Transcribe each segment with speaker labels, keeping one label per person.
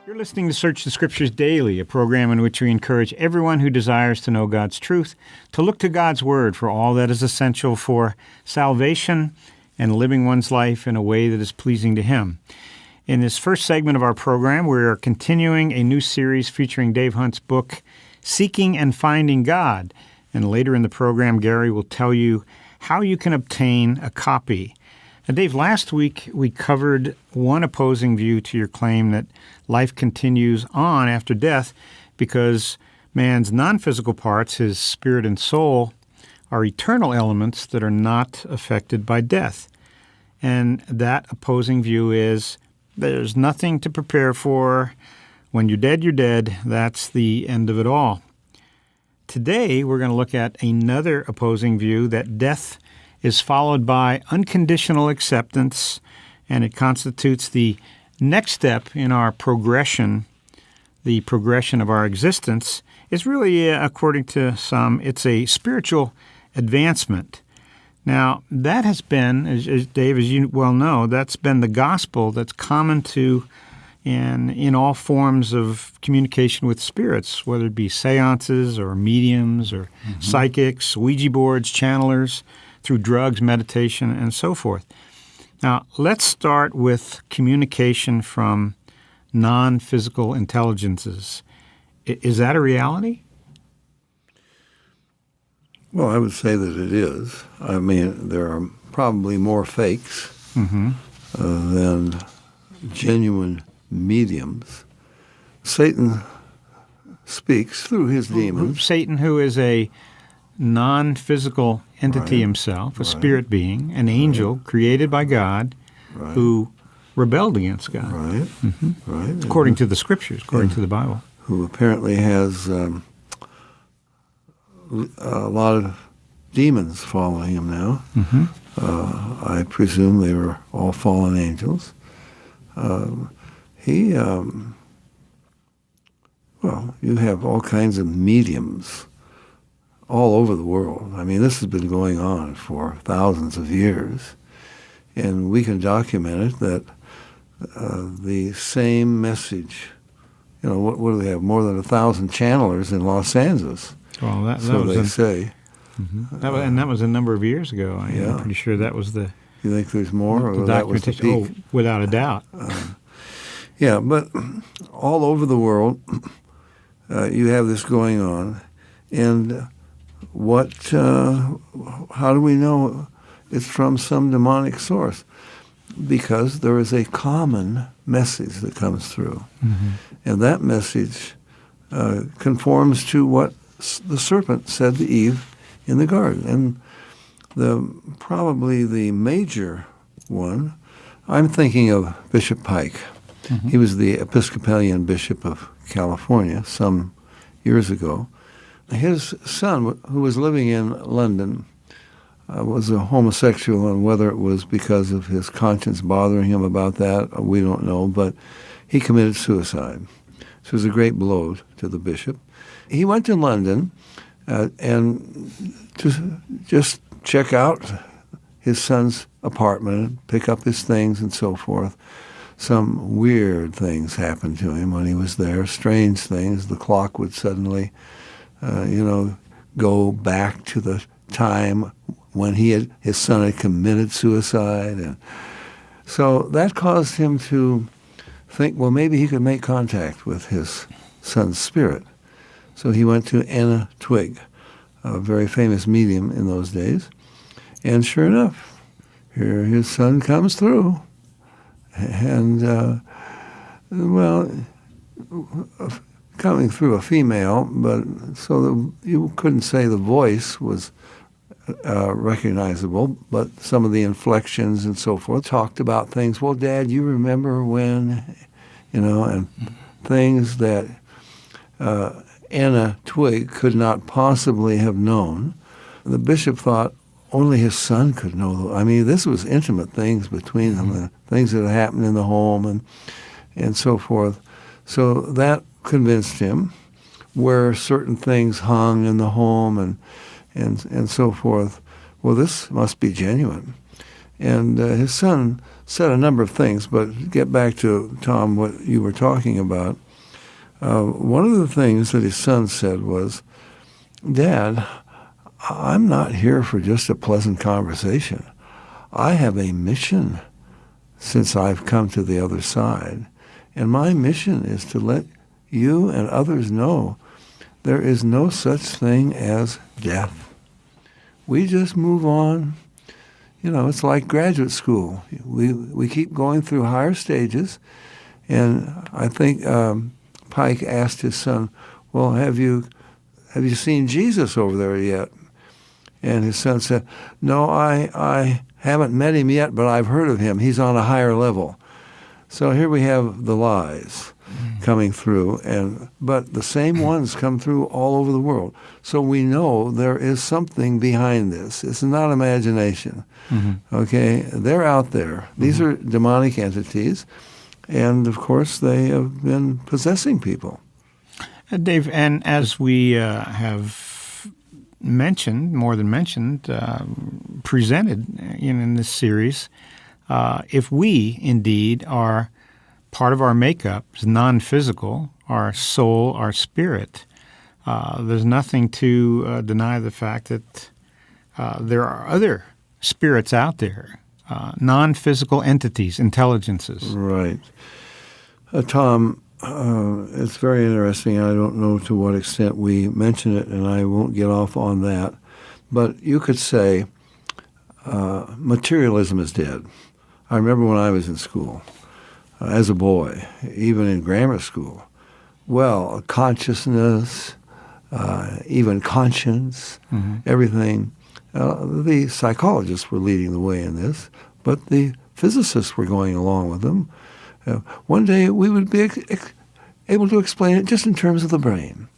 Speaker 1: You're listening to Search the Scriptures Daily, a program in which we encourage everyone who desires to know God's truth to look to God's Word for all that is essential for salvation and living one's life in a way that is pleasing to Him. In this first segment of our program, we are continuing a new series featuring Dave Hunt's book, Seeking and Finding God. And later in the program, Gary will tell you how you can obtain a copy. Now, Dave, last week we covered one opposing view to your claim that life continues on after death because man's non-physical parts, his spirit and soul, are eternal elements that are not affected by death. And that opposing view is there's nothing to prepare for. When you're dead, you're dead. That's the end of it all. Today, we're going to look at another opposing view that death is followed by unconditional acceptance, and it constitutes the next step in our progression. The progression of our existence is really, according to some, it's a spiritual advancement. Now, that has been, as Dave, as you well know, that's been the gospel that's common to in all forms of communication with spirits, whether it be seances or mediums or psychics, Ouija boards, channelers, through drugs, meditation, and so forth. Now, let's start with communication from non-physical intelligences. Is that a reality?
Speaker 2: Well, I would say that it is. I mean, there are probably more fakes than genuine mediums. Satan speaks through his demons.
Speaker 1: Satan, who is a non-physical entity himself, a spirit being, an angel created by God who rebelled against God.
Speaker 2: Right.
Speaker 1: According to the Scriptures, according to the Bible.
Speaker 2: Who apparently has a lot of demons following him now. I presume they were all fallen angels. You have all kinds of mediums all over the world. I mean, this has been going on for thousands of years, and we can document it that the same message, what do they have? More than 1,000 channelers in Los Angeles.
Speaker 1: Well, that
Speaker 2: so
Speaker 1: was
Speaker 2: they say.
Speaker 1: And that was a number of years ago. I'm pretty sure that was the.
Speaker 2: You think there's more, or that was the peak?
Speaker 1: Oh, without a doubt.
Speaker 2: But all over the world, you have this going on, and how do we know it's from some demonic source? Because there is a common message that comes through, and that message conforms to what the serpent said to Eve in the garden. And probably the major one, I'm thinking of Bishop Pike. He was the Episcopalian Bishop of California some years ago. His son, who was living in London, was a homosexual, and whether it was because of his conscience bothering him about that, we don't know, but he committed suicide. So it was a great blow to the bishop. He went to London and to just check out his son's apartment, pick up his things and so forth. Some weird things happened to him when he was there, strange things. The clock would suddenly, go back to the time when his son had committed suicide. And so that caused him to think, well, maybe he could make contact with his son's spirit. So he went to Anna Twigg, a very famous medium in those days. And sure enough, here his son comes through. And, coming through a female, but so that you couldn't say the voice was recognizable, but some of the inflections and so forth talked about things. Well, Dad, you remember when, and things that Anna Twigg could not possibly have known. The bishop thought only his son could know. I mean, this was intimate things between them, things that had happened in the home and so forth. So that convinced him where certain things hung in the home and so forth. Well, this must be genuine. And his son said a number of things, but get back to, Tom, what you were talking about. One of the things that his son said was, Dad, I'm not here for just a pleasant conversation. I have a mission since I've come to the other side. And my mission is to let you and others know there is no such thing as death. We just move on. You know, it's like graduate school. We keep going through higher stages. And I think Pike asked his son, well, have you seen Jesus over there yet? And his son said, no, I haven't met him yet, but I've heard of him. He's on a higher level. So here we have the lies coming through, but the same ones come through all over the world. So we know there is something behind this. It's not imagination. Okay? They're out there. These are demonic entities, and of course they have been possessing people.
Speaker 1: Dave, and as we have mentioned, more than mentioned, presented in this series, if we indeed are part of our makeup is non-physical, our soul, our spirit, there's nothing to deny the fact that there are other spirits out there, non-physical entities, intelligences.
Speaker 2: Right. Tom, it's very interesting. I don't know to what extent we mention it, and I won't get off on that. But you could say materialism is dead. I remember when I was in school, as a boy, even in grammar school, well, consciousness, even conscience, everything. The psychologists were leading the way in this, but the physicists were going along with them. One day we would be able to explain it just in terms of the brain,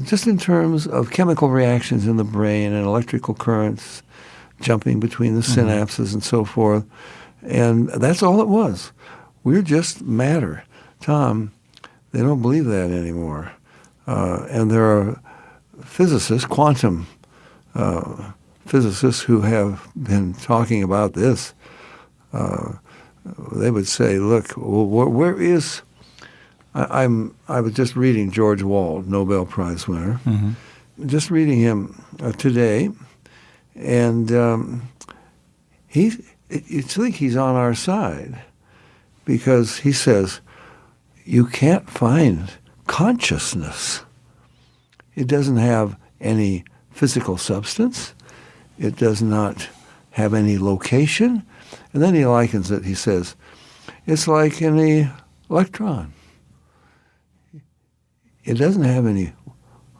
Speaker 2: just in terms of chemical reactions in the brain and electrical currents jumping between the synapses and so forth. And that's all it was. We're just matter. Tom, they don't believe that anymore. And there are physicists, quantum physicists, who have been talking about this. They would say, look, where is... I was just reading George Wald, Nobel Prize winner, just reading him today, and you think he's on our side, because he says, you can't find consciousness. It doesn't have any physical substance. It does not have any location. And then he likens it, he says, it's like any electron. It doesn't have any,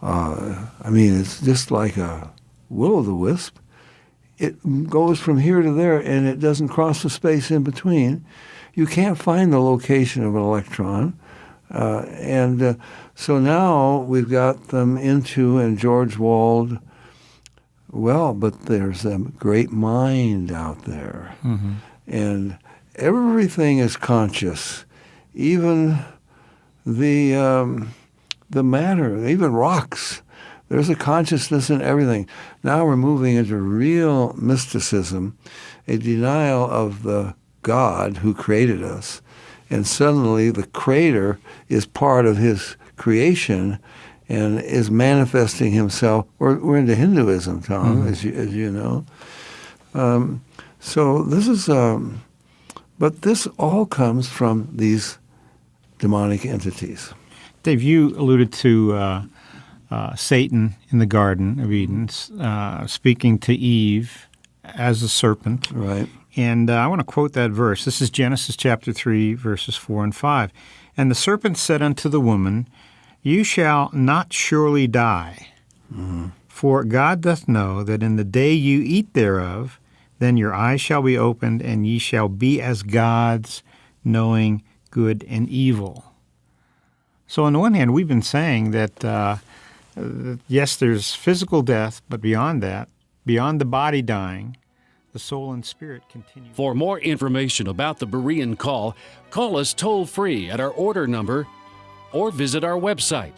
Speaker 2: it's just like a will-o'-the-wisp. It goes from here to there, and it doesn't cross the space in between. You can't find the location of an electron. So now we've got them into, and George Wald, well, but there's a great mind out there. And everything is conscious, even the matter, even rocks. There's a consciousness in everything. Now we're moving into real mysticism, a denial of the God who created us. And suddenly the Creator is part of His creation and is manifesting Himself. We're into Hinduism, Tom, as you know. So this is, but this all comes from these demonic entities.
Speaker 1: Dave, you alluded to Satan in the Garden of Eden, speaking to Eve as a serpent.
Speaker 2: Right.
Speaker 1: And I want to quote that verse. This is Genesis chapter 3, verses 4 and 5. And the serpent said unto the woman, You shall not surely die, for God doth know that in the day you eat thereof, then your eyes shall be opened, and ye shall be as gods, knowing good and evil. So on the one hand, we've been saying that, yes, there's physical death, but beyond that, beyond the body dying, the soul and spirit continue.
Speaker 3: For more information about the Berean call, call us toll-free at our order number or visit our website,